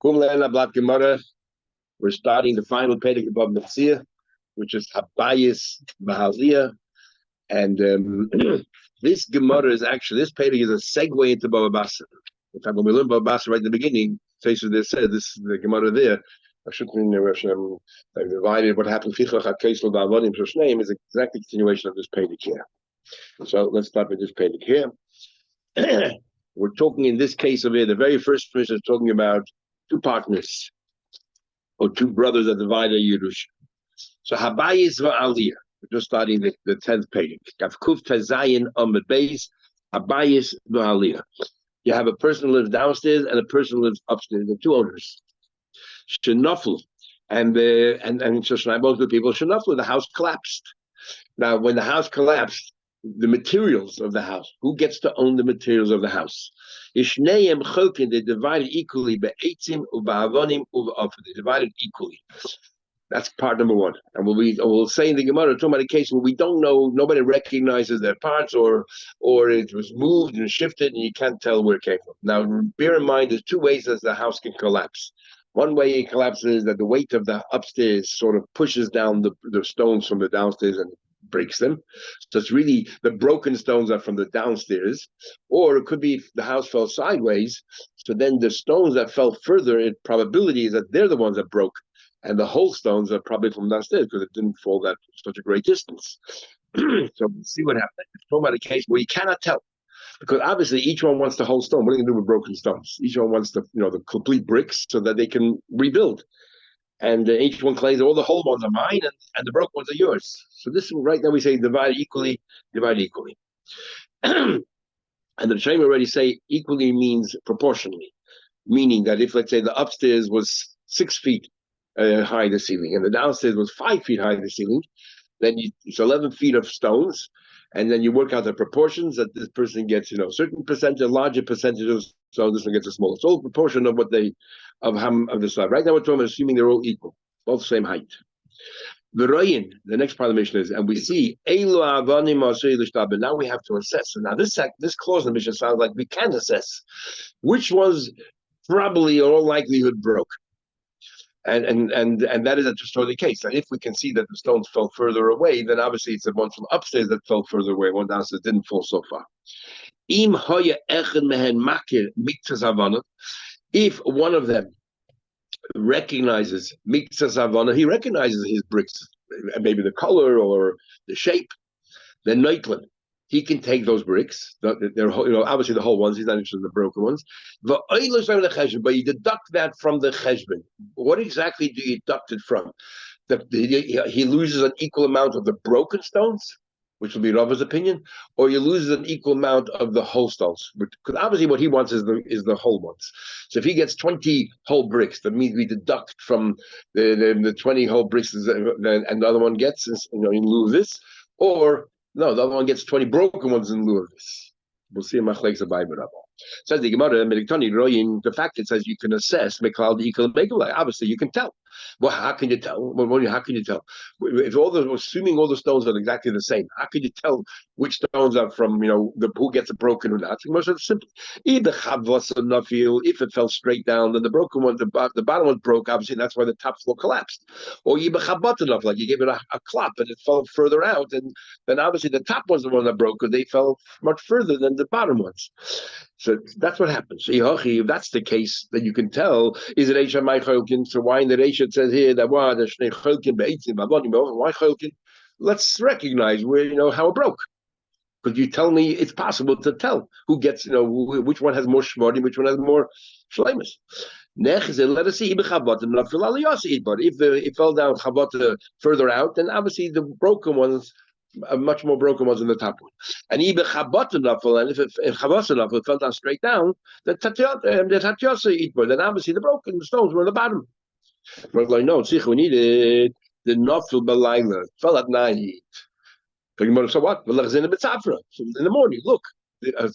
Gemara. We're starting the final pedic of Bava Metzia, which is Habayis Bahalia. And this Gemara is actually, this pedic is a segue into Bava Basra. In fact, when we learned Bava Basra right in the beginning, they said this is the Gemara there. I shouldn't divided what happened. Is exactly a continuation of this pedic here. So let's start with this pedic here. We're talking in this case over here, the very first person is talking about two partners or two brothers that divide a Yerush. So Habayis va'aliyah. We're just starting the 10th page. Kafkuf tazayin amid beis. Habayis va'aliyah. You have a person who lives downstairs and a person who lives upstairs. The two owners. Shenaflu. And Shoshana, both the people, Shenaflu, the house collapsed. Now, when the house collapsed, the materials of the house, who gets to own the materials of the house? Ishneim chokin, they divided equally, be'etzim u'ba'avonim u'ba'of, they divided equally. That's part number one. And we'll say in the Gemara, talking about a case where we don't know, nobody recognizes their parts, or it was moved and shifted, and you can't tell where it came from. Now, bear in mind, there's two ways that the house can collapse. One way it collapses is that the weight of the upstairs sort of pushes down the stones from the downstairs and breaks them. So it's really the broken stones are from the downstairs, or it could be the house fell sideways. So then the stones that fell further, in probability is that they're the ones that broke, and the whole stones are probably from downstairs because it didn't fall that such a great distance. So we'll see what happens. It's talking about a case where you cannot tell, because obviously each one wants the whole stone. What are you going to do with broken stones? Each one wants the complete bricks so that they can rebuild. And each one claims all the whole ones are mine and the broken ones are yours. So this right now we say divide equally. And the Shem already say equally means proportionally, meaning that if, let's say, the upstairs was 6 feet high, the ceiling, and the downstairs was 5 feet high, the ceiling, then it's 11 feet of stones, and then you work out the proportions that this person gets, a certain percentage, a larger percentage of stones, this one gets a smaller. It's all proportion of what of the slab. Right now we're talking about assuming they're all equal, both the same height. The Royin, the next part of the mission is, and we see Eilu Avanim Asay L'Shtab. Now we have to assess. So now this clause in the mission sounds like we can assess which was probably or all likelihood broke. And that is just totally the case. And if we can see that the stones fell further away, then obviously it's the one from upstairs that fell further away. One downstairs didn't fall so far. If one of them recognizes miktsas havana, he recognizes his bricks, maybe the color or the shape, then Neitlan, he can take those bricks. They're obviously the whole ones. He's not interested in the broken ones. But you deduct that from the cheshbon. What exactly do you deduct it from? He loses an equal amount of the broken stones, which will be Rava's opinion, or you lose an equal amount of the whole stones. Because obviously what he wants is the whole ones. So if he gets 20 whole bricks, that means we deduct from the 20 whole bricks, and the other one gets in lieu of this, or no, the other one gets 20 broken ones in lieu of this. We'll see in Machlekes Abai B'Rabba. Says the Gemara, the fact it says you can assess, obviously you can tell. Well, how can you tell? How can you tell? If assuming all the stones are exactly the same, how can you tell which stones are from, who gets it broken or not? It's simple. If it fell straight down, then the broken one, the bottom one broke, obviously that's why the top floor collapsed. Or like you gave it a clap and it fell further out, and then obviously the top was the one that broke, because they fell much further than the bottom ones. So that's what happens. If that's the case, then you can tell, is it Eisha Mai Cholkin? So why in the Eisha it says here that why the Shnei Cholkin Be'etzim Bavonim, why Cholkin? Let's recognize how it broke. Because you tell me it's possible to tell who gets, which one has more shvarim, which one has more shleimus. Let us see. But if it fell down chavot further out, then obviously the broken ones, much more broken ones in the top one. And if it fell down straight down, then obviously the broken stones were in the bottom. We're like, no, we needed the nafil balayla. Fell at night. So what? So in the morning, look,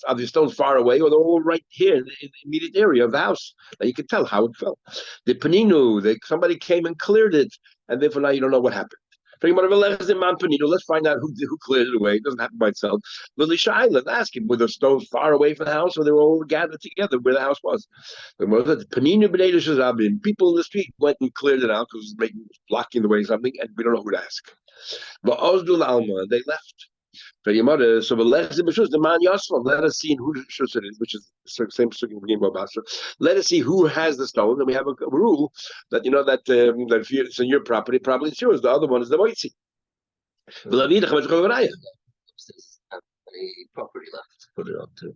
are the stones far away, or they're all right here in the immediate area of the house? Now you can tell how it fell. The paninu, somebody came and cleared it, and therefore now you don't know what happened. Let's find out who cleared it away. It doesn't happen by itself. Let's ask him, were the stones far away from the house or they were all gathered together where the house was? People in the street went and cleared it out because it was blocking the way something, and we don't know who to ask. But they left. So the man Yosef, let us see who shus it is, which is the same beginning of Basra. Let us see who has the stone, and we have a rule that that if it's in your property, probably it's yours. The other one is the moitzi. Property left. Put it on too.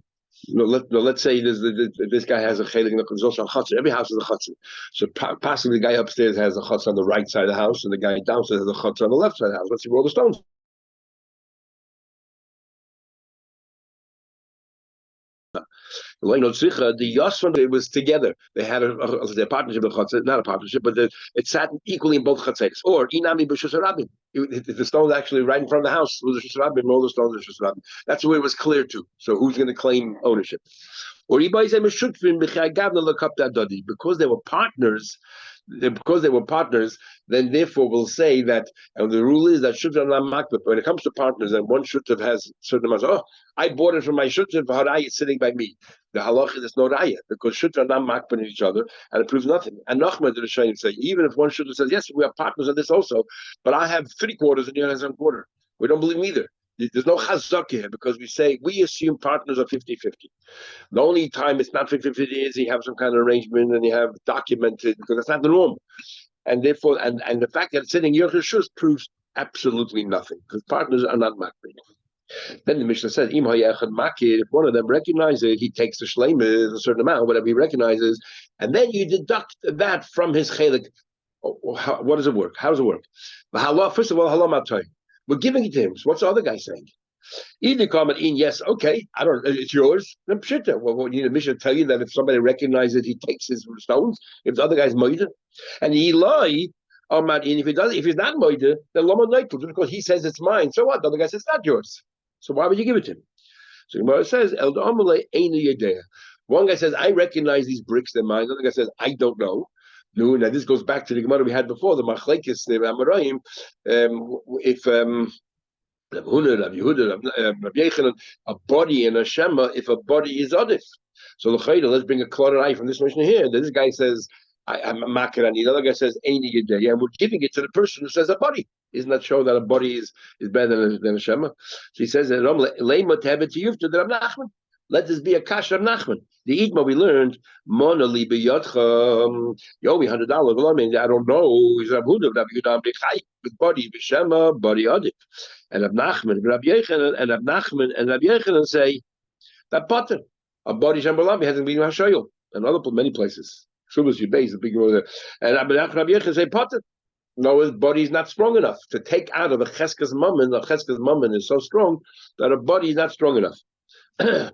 Let's say this guy has a chelik. There's also a chutzner. Every house has a chutzner. So possibly the guy upstairs has a chutzner on the right side of the house, and the guy downstairs has a chutzner on the left side of the house. Let's see where all the stones. The Yosvan, it was together. They had a partnership, not a partnership, but it sat equally in both chatzeres. Or inami b'shus rabim. The stone's actually right in front of the house. It was a shus rabim. All the stones are shus rabim. That's where it was clear to. So who's going to claim ownership? Or because they were partners. Because they were partners, then therefore we'll say that, and the rule is that shutv not makbet. When it comes to partners, and one shutv has certain amounts. Oh, I bought it from my shutv. Harai is sitting by me. The halach is no raya because shutv are not makbet in each other, and it proves nothing. And Nachman did the Shayim say, even if one shutv says yes, we are partners on this also, but I have 3/4 and you have 1/4. We don't believe either. There's no chazak here because we assume partners are 50-50. The only time it's not 50-50 is you have some kind of arrangement and you have documented, because that's not the norm. And therefore, and the fact that it's sitting in your reshus proves absolutely nothing, because partners are not makbid. Then the Mishnah says, if one of them recognizes it, he takes the shleim, a certain amount, whatever he recognizes, and then you deduct that from his chelik. What does it work? How does it work? First of all, we're giving it to him. So what's the other guy saying? Either comment in, yes, okay, I don't, it's yours. Then pshita. Well, you need a mission to tell you that if somebody recognizes it, he takes his stones. If the other guy's moida, and he lie, if he does, if he's not moida, then lama neitul, because he says it's mine. So what? The other guy says it's not yours. So why would you give it to him? So Gemara says, El Amale Einu Yedea. One guy says, I recognize these bricks, they're mine. The other guy says, I don't know. No, now this goes back to the Gemara we had before, the Machlekes, the Amoraim. If Rabbi Yechanan, a body and a shema, if a body is odif. So let's bring a clotted eye from this Mishnah here. This guy says, I'm makarani. The other guy says, Eini Yedei. And we're giving it to the person who says a body. Isn't that showing that a body is better than a shema? So he says, let this be a kash of Nachman. The Idma we learned, Mona li b'yodcha, you owe me $100. Well, I mean, I don't know. He's Rabbi Huda, Rabbi Yudam b'chai, with body b'shema, body adif. And Rabbi Nachman, Rabbi Yechanan, and Rabbi Nachman, and Rabbi Yechanan say that potter, a body shambalam hasn't been hashoyel, and many places. Shubas Yudbeis, the big one. And Rabbi Yechanan say potter. No, his body is not strong enough to take out of a cheskas mammon. The cheskas mammon is so strong that a body is not strong enough. And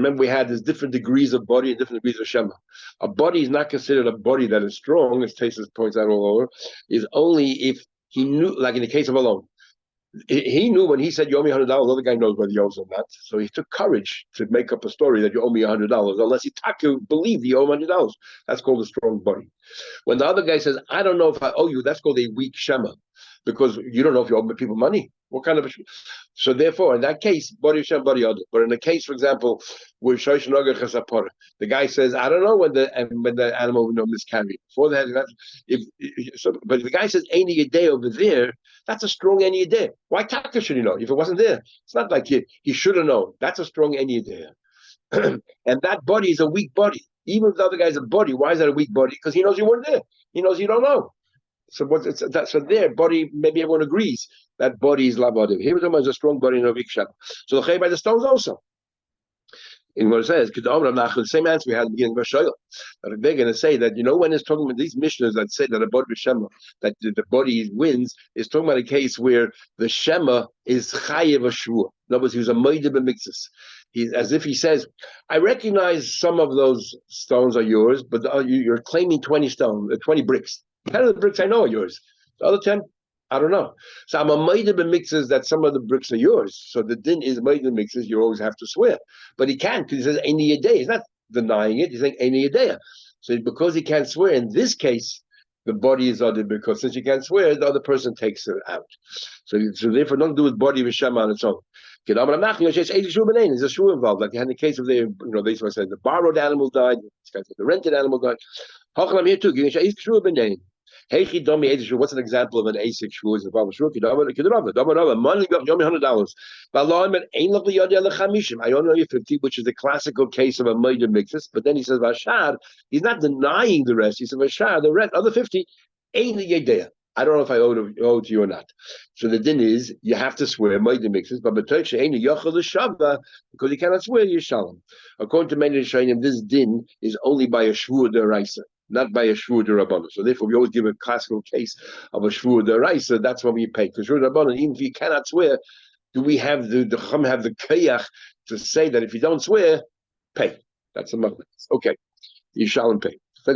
remember, we had these different degrees of body and different degrees of shema. A body is not considered a body that is strong, as Tesis points out all over, is only if he knew, like in the case of a loan. He knew when he said, you owe me $100, the other guy knows whether he owes or not. So he took courage to make up a story that you owe me $100, unless he believed you owe him $100. That's called a strong body. When the other guy says, I don't know if I owe you, that's called a weak shema, because you don't know if you owe people money. What kind of so therefore, in that case, body shem body other. But in the case, for example, where the guy says, I don't know when the animal will miscarry. Before that, but if the guy says any day over there, that's a strong any day. Why taka should he know if it wasn't there? It's not like he should have known. That's a strong any day. And that body is a weak body. Even if the other guy's a body, why is that a weak body? Because he knows you weren't there. He knows you don't know. So so their body, maybe everyone agrees that body is labodiv. Here we're talking about a strong body in a weak shab. So the by the stones also. In what it says, the same answer we had at the beginning of Shayla. They're going to say that, when it's talking about these mishnahs that say that a body shema, that the body wins, is talking about a case where the shema is chayev ashua. In other words, he was a moide b'mikzus. He's as if he says, I recognize some of those stones are yours, but you're claiming 20 bricks. 10 of the bricks I know are yours. The other 10, I don't know. So I'm a maida b'mixes that some of the bricks are yours. So the din is maida b'mixes, you always have to swear. But he can't, because he says any day. He's not denying it, he's saying any day. So because he can't swear, in this case, the body is other, because since you can't swear, the other person takes it out. So therefore, don't do with body with Shema on its own. There's a shrew involved, like in the case of they said the borrowed animal died, the rented animal died. I'm here too. What's an example of an ASIC shrew? Is the Bava shrew? Money got $100. I only know you 50, which is the classical case of a Maida mixes. But then he says Vashar, he's not denying the rest. He says Vashar, the rest, other 50, ain't the Yedea. I don't know if I owe to you or not. So the din is you have to swear Maida mixes, but because you cannot swear Yishalom. According to many Rishonim, this din is only by a shvur deraisa, not by a shvur derabbanan. So therefore, we always give a classical case of a shvur deraisa. That's when we pay. Because shvur derabbanan, even if you cannot swear, do we have the Chum have the kayach to say that if you don't swear, pay? That's a mugman. Okay, you shall pay. You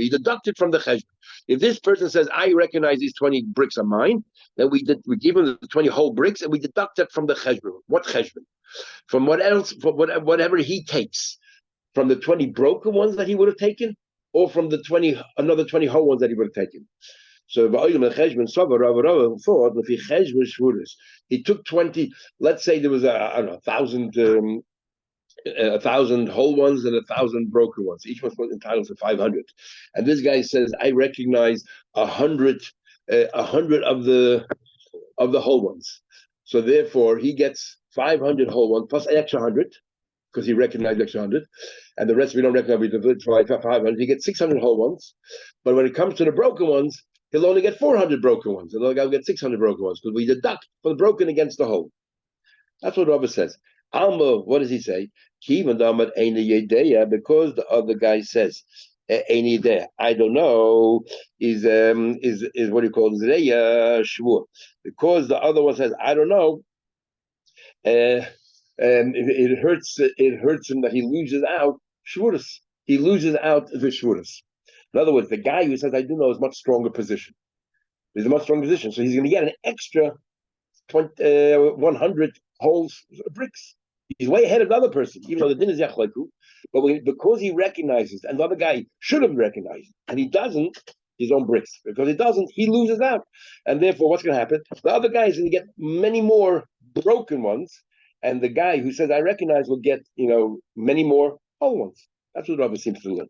deduct it from the cheshbon. If this person says, "I recognize these 20 bricks are mine," then we give him the 20 whole bricks, and we deduct that from the cheshbon. What cheshbon? From what else? From whatever he takes, from the 20 broken ones that he would have taken, or from the another 20 whole ones that he would have taken. So he took 20. Let's say there was a thousand whole ones and 1,000 broken ones. Each one was entitled to 500. And this guy says, "I recognize 100 of the whole ones." So therefore, he gets 500 whole ones plus an extra 100 because he recognized extra 100, and the rest we don't recognize. We divide 500. He gets 600 whole ones, but when it comes to the broken ones, he'll only get 400 broken ones. And the other guy will get 600 broken ones because we deduct from the broken against the whole. That's what Rabbi says. Alma, what does he say? Because the other guy says, I don't know, is what he calls Reya Shvur. Because the other one says, I don't know, it hurts him that he loses out Shvuras. He loses out the Shvuras. In other words, the guy who says, I do know, is a much stronger position. He's a much stronger position. So he's going to get an extra 100 holes bricks. He's way ahead of the other person, even though the din is yachlaiku. But because he recognizes, and the other guy should have recognized, and he doesn't, his own bricks. Because he doesn't, he loses out. And therefore, what's going to happen? The other guy is going to get many more broken ones, and the guy who says, I recognize, will get, many more whole ones. That's what Rabbi seems to do.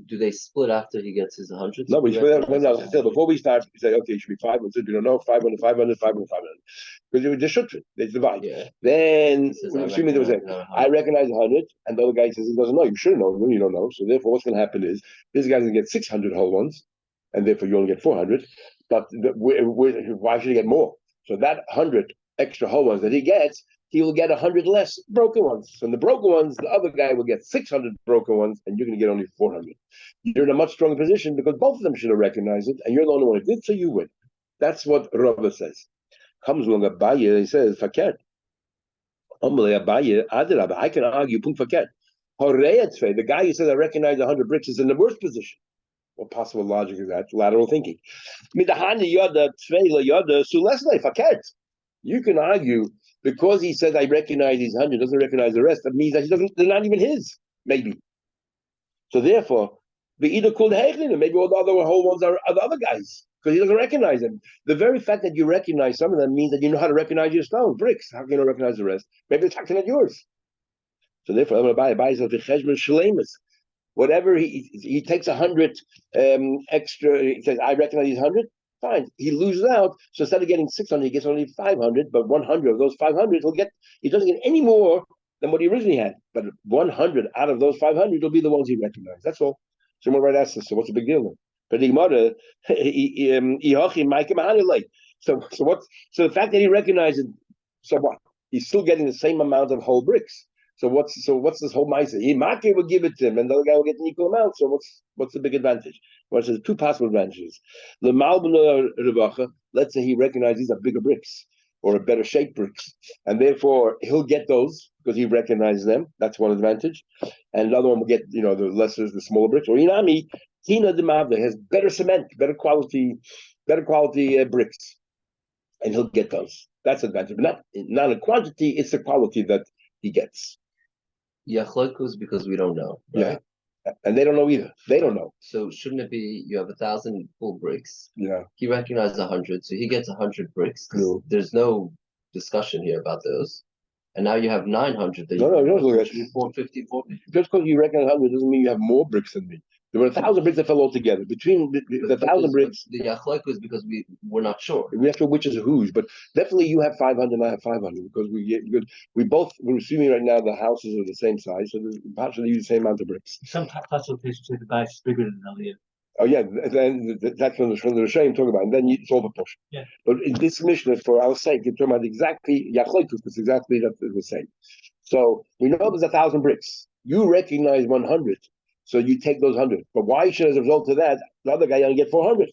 Do they split after he gets his 100? No, we split out. Still, before we start, we say, okay, it should be 500. We don't know, 500, 500, 500, 500. Because you just should. They divide. Yeah. Then, assuming there was I recognize 100, and the other guy says he doesn't know. You should know. You don't know. So therefore, what's going to happen is this guy's going to get 600 whole ones, and therefore you only get 400. But why should he get more? So that 100 extra whole ones that he gets, he will get 100 less broken ones. So in the broken ones, the other guy will get 600 broken ones, and you're going to get only 400. You're in a much stronger position because both of them should have recognized it, and you're the only one who did, so you win. That's what Rava says. Comes along Abaye, he says, Faket. Abaye, Adirabba, I can argue, Punk Faket. The guy who says, I recognize 100 bricks is in the worst position. What possible logic is that? Lateral thinking. You can argue, because he says, I recognize these 100, doesn't recognize the rest, that means that they're not even his, maybe. So therefore, be either called Hechlin, maybe all the other whole ones are the other guys, because he doesn't recognize them. The very fact that you recognize some of them means that you know how to recognize your stone, bricks. How can you not recognize the rest? Maybe it's actually not yours. So therefore, I'm going to buy the Cheshbon Shleimus. Whatever he takes 100 extra, he says, I recognize these 100. Fine, he loses out. So instead of getting 600, he gets only 500. But 100 of those 500, he doesn't get any more than what he originally had. But 100 out of those 500 will be the ones he recognized. That's all. So my right asks us, so what's the big deal then? But the Gemara, so the fact that he recognizes, so what? He's still getting the same amount of whole bricks. So what's this whole ma'aseh? He will give it to him, and the other guy will get an equal amount. So what's the big advantage? Well, there's two possible advantages. The malbuna revacha, let's say he recognizes these are bigger bricks or a better shaped bricks, and therefore he'll get those because he recognizes them. That's one advantage, and the other one will get the lesser, the smaller bricks. Or inami tina de mavle has better cement, better quality bricks, and he'll get those. That's advantage, but not in quantity. It's the quality that he gets. Yachlokus because we don't know. Right? Yeah, And they don't know either. They don't know. So shouldn't it be you have 1,000 full bricks? Yeah. He recognizes 100, so he gets 100 bricks. No. There's no discussion here about those. And now you have 900 that No, no, you don't look at 450, 450. Just because you reckon 100 doesn't mean you have more bricks than me. There were 1,000 bricks that fell all together. Between the 1,000 bricks, the yachloek was because we're not sure. We're not sure which is whose, but definitely you have 500 and I have 500 because we're assuming right now the houses are the same size, so there's partially use the same amount of bricks. Some classifications say the base is bigger than the other. Oh yeah, then that's from the Rishayim talking about, and then it's all the push. Yeah. But in this mission, for our sake, you're talking about exactly Yachleikus, it's exactly that the same. So we know there's 1,000 bricks. You recognize 100, so you take those 100. But why should, as a result of that, the other guy only get 400?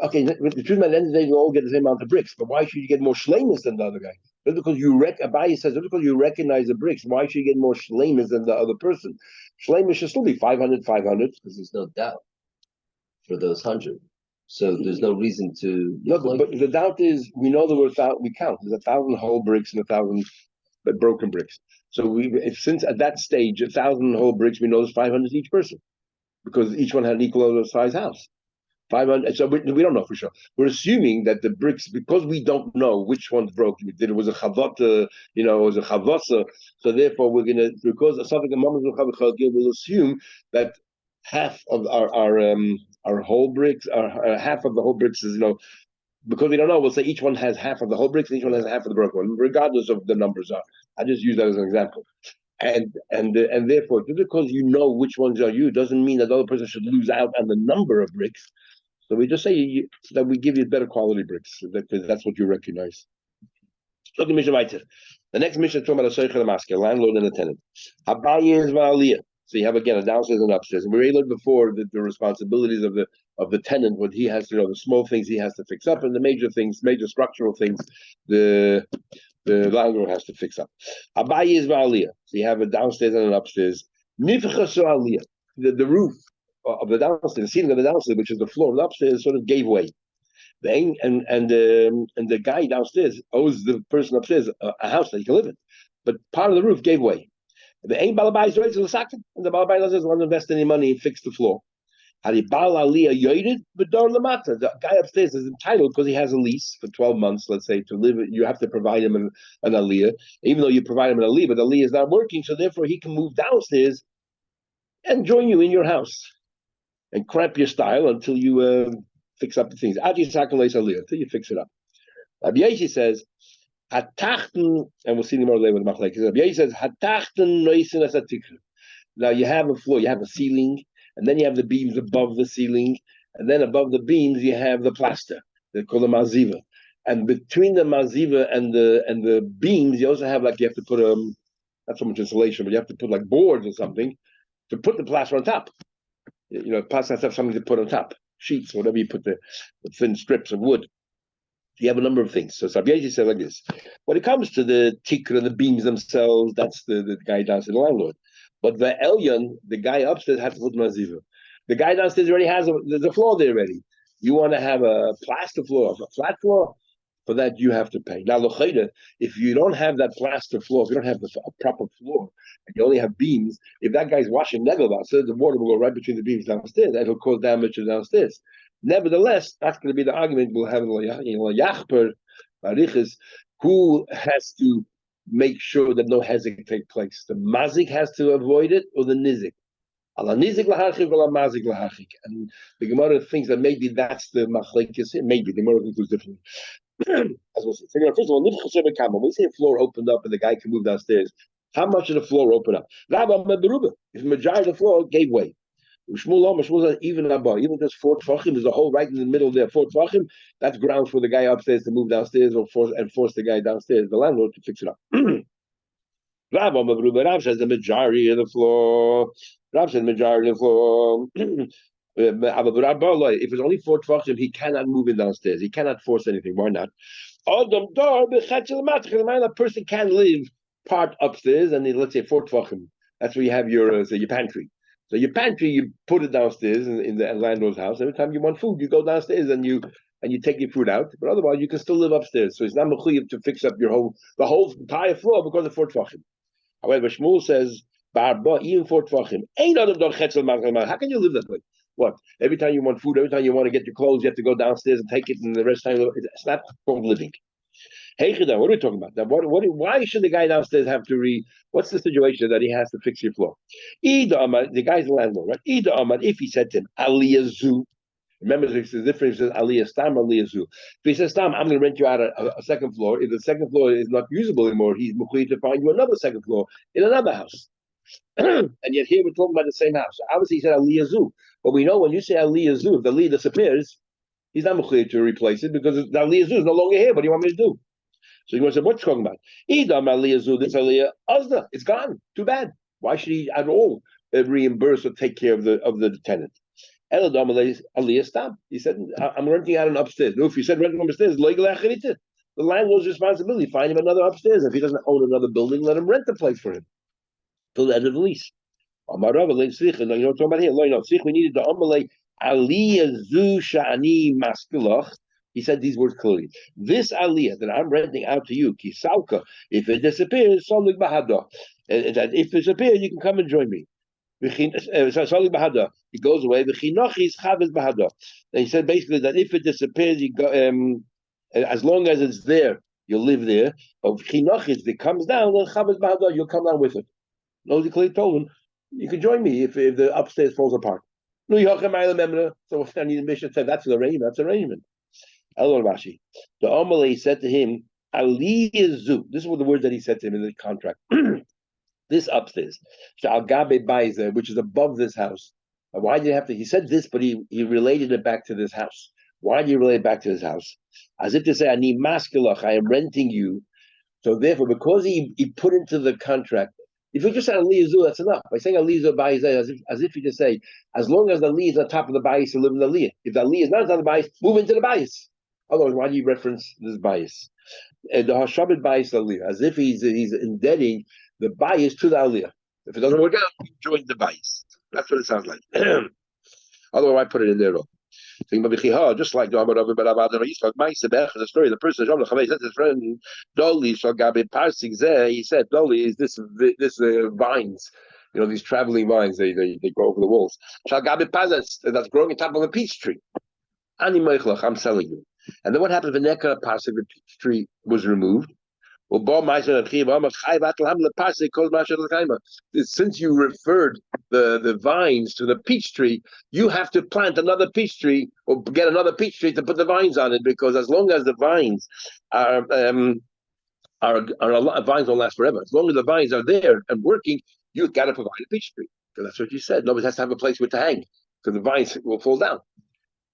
Okay, the truth, at the end of the day, you all get the same amount of bricks. But why should you get more shlemus than the other guy? Just because Abaye says, just because you recognize the bricks, why should you get more shlemus than the other person? Shlemus should still be 500, 500. Because there's no doubt for those 100. So there's no reason to. No, but the doubt is we know we count. There's 1,000 whole bricks and 1,000 broken bricks. So since at that stage 1,000 whole bricks, we know there's 500 each person because each one had an equal size house. 500. So we don't know for sure. We're assuming that the bricks, because we don't know which one's broken. It was a chavot, it was a chavosa. So therefore, we're gonna, because of something we'll assume that half of our whole bricks, half of the whole bricks is because we don't know. We'll say each one has half of the whole bricks, and each one has half of the broken one, regardless of the numbers are. I just use that as an example. And therefore, just because you know which ones are you doesn't mean that the other person should lose out on the number of bricks. So we just say that we give you better quality bricks. That's what you recognize. Look at Mishnah Weiter. The next Mishnah is talking about a Seichel Masker, landlord and a tenant. Abaye is Va'aliyah. So you have again a downstairs and upstairs. And we already learned before the responsibilities of the tenant, what he has to the small things he has to fix up, and the major things, major structural things, the landlord has to fix up. Abaye is Va'aliyah. So you have a downstairs and an upstairs. Nifchas Va'aliyah. The roof of the downstairs, the ceiling of the downstairs, which is the floor of the upstairs, sort of gave way. And the guy downstairs owes the person upstairs a house that he can live in, but part of the roof gave way. The ain balabai is right to the second, and the balabai doesn't want to invest any money and fix the floor. The guy upstairs is entitled because he has a lease for 12 months, let's say, to live. You have to provide him an aliyah, even though you provide him an aliyah, but the aliyah is not working, so therefore he can move downstairs and join you in your house and cramp your style until you fix up the things. Until you fix it up. Rabbi Yeshi says, Hatachten, and we'll see more later with Machlek. Rabbi Yeshi says, Hatachten noisin as a tikra. Now you have a floor, you have a ceiling, and then you have the beams above the ceiling, and then above the beams you have the plaster. They call them maziva. And between the maziva and the beams, you also have you have to put not so much insulation, but you have to put boards or something to put the plaster on top. Plaster has to have something to put on top. Sheets, whatever you put the thin strips of wood. You have a number of things. So Sabieji said like this. When it comes to the tikra, the beams themselves, that's the guy downstairs, the landlord. But the Elyon, the guy upstairs, has to put maziva. The guy downstairs already has there's a floor there already. You want to have a plaster floor, a flat floor? For that, you have to pay. Now, if you don't have that plaster floor, if you don't have a proper floor, and you only have beams, if that guy's washing negel so the water will go right between the beams downstairs, and it'll cause damage to downstairs. Nevertheless, that's going to be the argument we'll have in who has to make sure that no hezek take place. The mazik has to avoid it, or the nizik. And the Gemara thinks that maybe that's the machlekes. Maybe the Gemara concludes differently. As we'll see. So, first of all, when we say a floor opened up and the guy can move downstairs, how much did the floor open up? If the majority of the floor gave way. Even just 4 tefachim, there's a hole right in the middle there. 4 tefachim, that's grounds for the guy upstairs to move downstairs or force the guy downstairs, the landlord, to fix it up. Rav says the majority of the floor. Rav says the majority of the floor. If it's only 4 tefachim, he cannot move in downstairs. He cannot force anything. Why not? A person can live part upstairs, and let's say 4 tefachim. That's where you have your pantry. So your pantry, you put it downstairs in the landlord's house. Every time you want food, you go downstairs and you take your food out. But otherwise, you can still live upstairs. So it's not mechuyev to fix up the whole entire floor because of 4 tefachim. However, Shmuel says Barba, even for Tvachim. Ain't other dog Chetzel Machal. How can you live that way? What? Every time you want food, every time you want to get your clothes, you have to go downstairs and take it, and the rest of the time, it's not called living. Hey, what are we talking about? Now, why should the guy downstairs have to what's the situation that he has to fix your floor? The guy's the landlord, right? If he said to him, Aliyazu, remember there's the difference is Aliyah Stam, Aliyazu. If he says, Stam, I'm going to rent you out a second floor. If the second floor is not usable anymore, he's going to find you another second floor in another house. And yet here we're talking about the same house. Obviously he said Aliyazu. But we know when you say Aliyazu, if the Aliyah disappears, he's not going to replace it because the Aliyazu is no longer here. What do you want me to do? So you want to say, what's talking about? Idam Aliyazu, this Aliyah, Azda, it's gone. Too bad. Why should he at all reimburse or take care of the tenant? Eladam Aliyah Stam. He said, I'm renting out an upstairs. No, if you said renting upstairs, the landlord's responsibility. Find him another upstairs. If he doesn't own another building, let him rent the place for him till the end of the lease. You know what I'm talking about here? We needed the Amalei Aliyazu Shani Maskilach. He said these words clearly. This aliyah that I'm renting out to you, kisalka, if it disappears, solik bahada. That if it disappears, you can come and join me. Solik bahada. It goes away. V'chinochis chavis bahada. And he said basically that if it disappears, you go, as long as it's there, you'll live there. But v'chinochis, if it comes down, then chavis bahada, you'll come down with it. Nosy clearly told him, you can join me if the upstairs falls apart. So I need a mission said that's an arrangement. That's an arrangement. Elon Rashi. The Amalei said to him, Aliyazu. This is what the word that he said to him in the contract. This upstairs, Sha'agabe Baizer, which is above this house. Why did he have to? He said this, but he related it back to this house. Why do you relate it back to this house? As if to say, Ani maskelach, I am renting you. So therefore, because he put into the contract, if you just say Aliyazu, that's enough. By saying Aliyazu Baizer, as if you just say, as long as the Li is on top of the Bais, you live in the Li. If the Li is not on the Bais, move into the Bais. Otherwise, why do you reference this bias? The Hashabit bias aliyah, as if he's indebting the bias to the aliyah. If it doesn't work out, you join the bias. That's what it sounds like. Otherwise, I put it in there. Just like the story of the person said his friend Dolly he said Dolly is this vines, these traveling vines, they go over the walls. That's growing on top of a peach tree. I'm selling you. And then what happened if the peach tree was removed? Since you referred the vines to the peach tree, you have to plant another peach tree or get another peach tree to put the vines on it, because as long as the vines are vines don't last forever. As long as the vines are there and working, you've got to provide a peach tree. Because that's what you said. Nobody has to have a place with to hang, because the vines will fall down.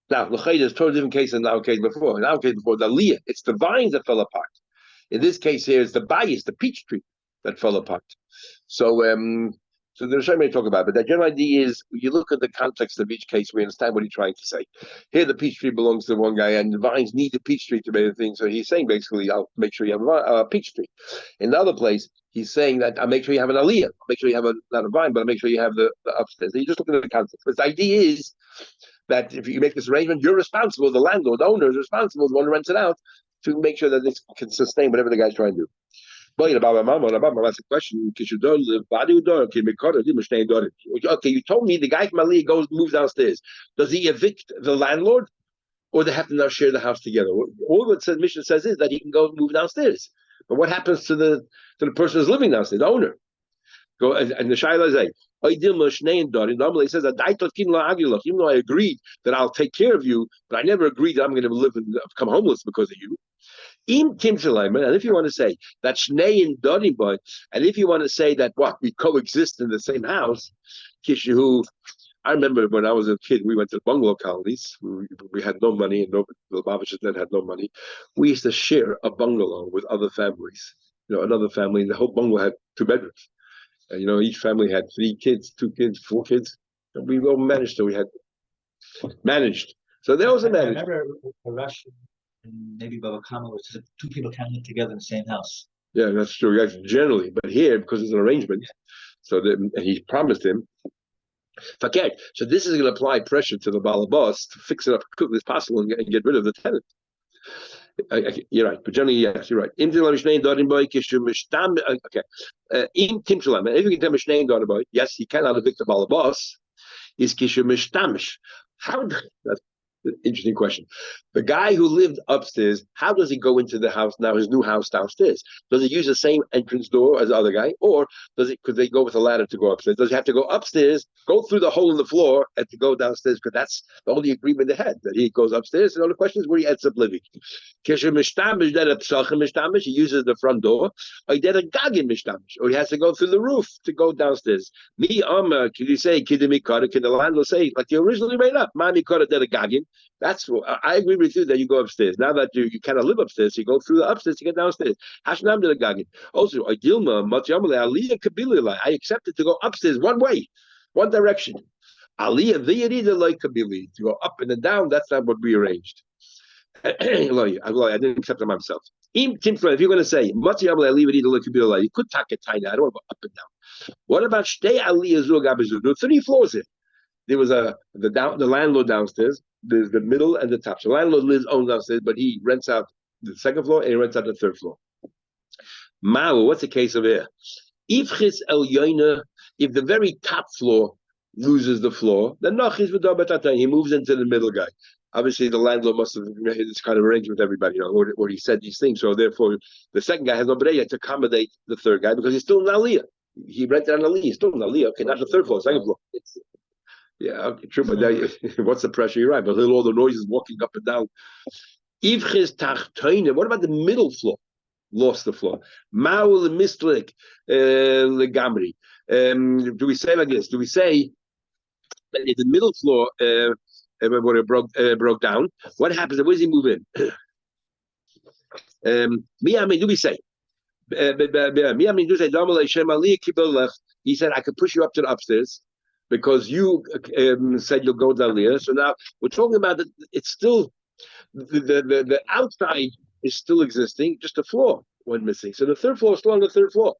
Now, L'chayda is a totally different case than our case before. In our case before, the Leah, it's the vines that fell apart. In this case here, it's the bias, the peach tree, that fell apart. So there's so many to talk about, but the general idea is, you look at the context of each case, we understand what he's trying to say. Here, the peach tree belongs to one guy, and the vines need the peach tree to make the thing. So he's saying, basically, I'll make sure you have a peach tree. In the other place, he's saying that I'll make sure you have an aliyah. I'll make sure you have not a vine, but I'll make sure you have the upstairs. So you just look at the context. But the idea is that if you make this arrangement, you're responsible, the landlord, the owner is responsible, the one who rents it out, to make sure that this can sustain whatever the guy's trying to do. But that's a question. Okay, you told me the guy from Aliyah moves downstairs. Does he evict the landlord, or they have to now share the house together? All that the mission says is that he can go move downstairs. But what happens to the person who's living downstairs, the owner? Go and the Shaila say, normally it says that even though I agreed that I'll take care of you, but I never agreed that I'm going to live and become homeless because of you. And if you want to say that Shnei and Doriboy, and if you want to say that we coexist in the same house, Kishu, I remember when I was a kid, we went to bungalow colonies. We had no money, and the Lubavitchers then had no money. We used to share a bungalow with other families. Another family, the whole bungalow had 2 bedrooms. And, each family had 3 kids, 2 kids, 4 kids. And we all managed, so we had managed. So there was a management. I remember a Russian and maybe Bava Kama, which is 2 people can't live together in the same house. Yeah, that's true. That's generally. But here, because it's an arrangement, so that he promised him. Forget. So this is going to apply pressure to the Balabas to fix it up as quickly as possible and get rid of the tenant. Okay, you're right, but generally, yes, you're right. Okay. If you can tell Mishnah daughter boy, yes, he cannot evict the balabas. Is kishu mishtamish? How? That's an interesting question. The guy who lived upstairs, how does he go into the house now? His new house downstairs. Does he use the same entrance door as the other guy, or does it? Could they go with a ladder to go upstairs? Does he have to go upstairs, go through the hole in the floor, and to go downstairs? Because that's the only agreement they had, that he goes upstairs. And the only question is where he ends up living. Kishu mishtamish, that a psachim mishtamish, he uses the front door, or he did a gagin mishtamish, or he has to go through the roof to go downstairs. Me can you say kidimi kara? Can the landlord say like you originally made up? Mami kara did a gagin. That's what I agree with you that you go upstairs. Now that you cannot live upstairs, you go through the upstairs to get downstairs. Hashnam did a gagin. Also, Dilma Matyamale Aliyah Kabilila. I accepted to go upstairs one way, one direction. Aliyah Viyarida like Kabili to go up and then down. That's not what we arranged. I didn't accept it myself. If you're going to say Matyamale Aliyah like Kabila, you could take a tiny. I don't want to go up and down. What about Shtei Aliyah Zugabizu? There are 3 floors here. There was the landlord downstairs, there's the middle and the top. So the landlord owns downstairs, but he rents out the 2nd floor and he rents out the 3rd floor. Mao, what's the case of here? If the very top floor loses the floor, then he moves into the middle guy. Obviously, the landlord must have made this kind of arrangement with everybody, or he said these things. So therefore, the 2nd guy has no breya to accommodate the 3rd guy because he's still in Aliyah. He rented an Aliyah, he's still in Aliyah. Okay, not the 3rd floor, 2nd floor. Yeah, okay, true, but what's the pressure? You're right, but all the noises walking up and down. What about the middle floor? Lost the floor. Maul mistlik legamri. Do we say like this? Do we say that if the middle floor broke down, what happens? Where does he move in? Do we say? He said, I could push you up to the upstairs because you said you'll go down there. So now we're talking about that. It's still the outside is still existing, just the floor went missing. So the 3rd floor is still on the 3rd floor.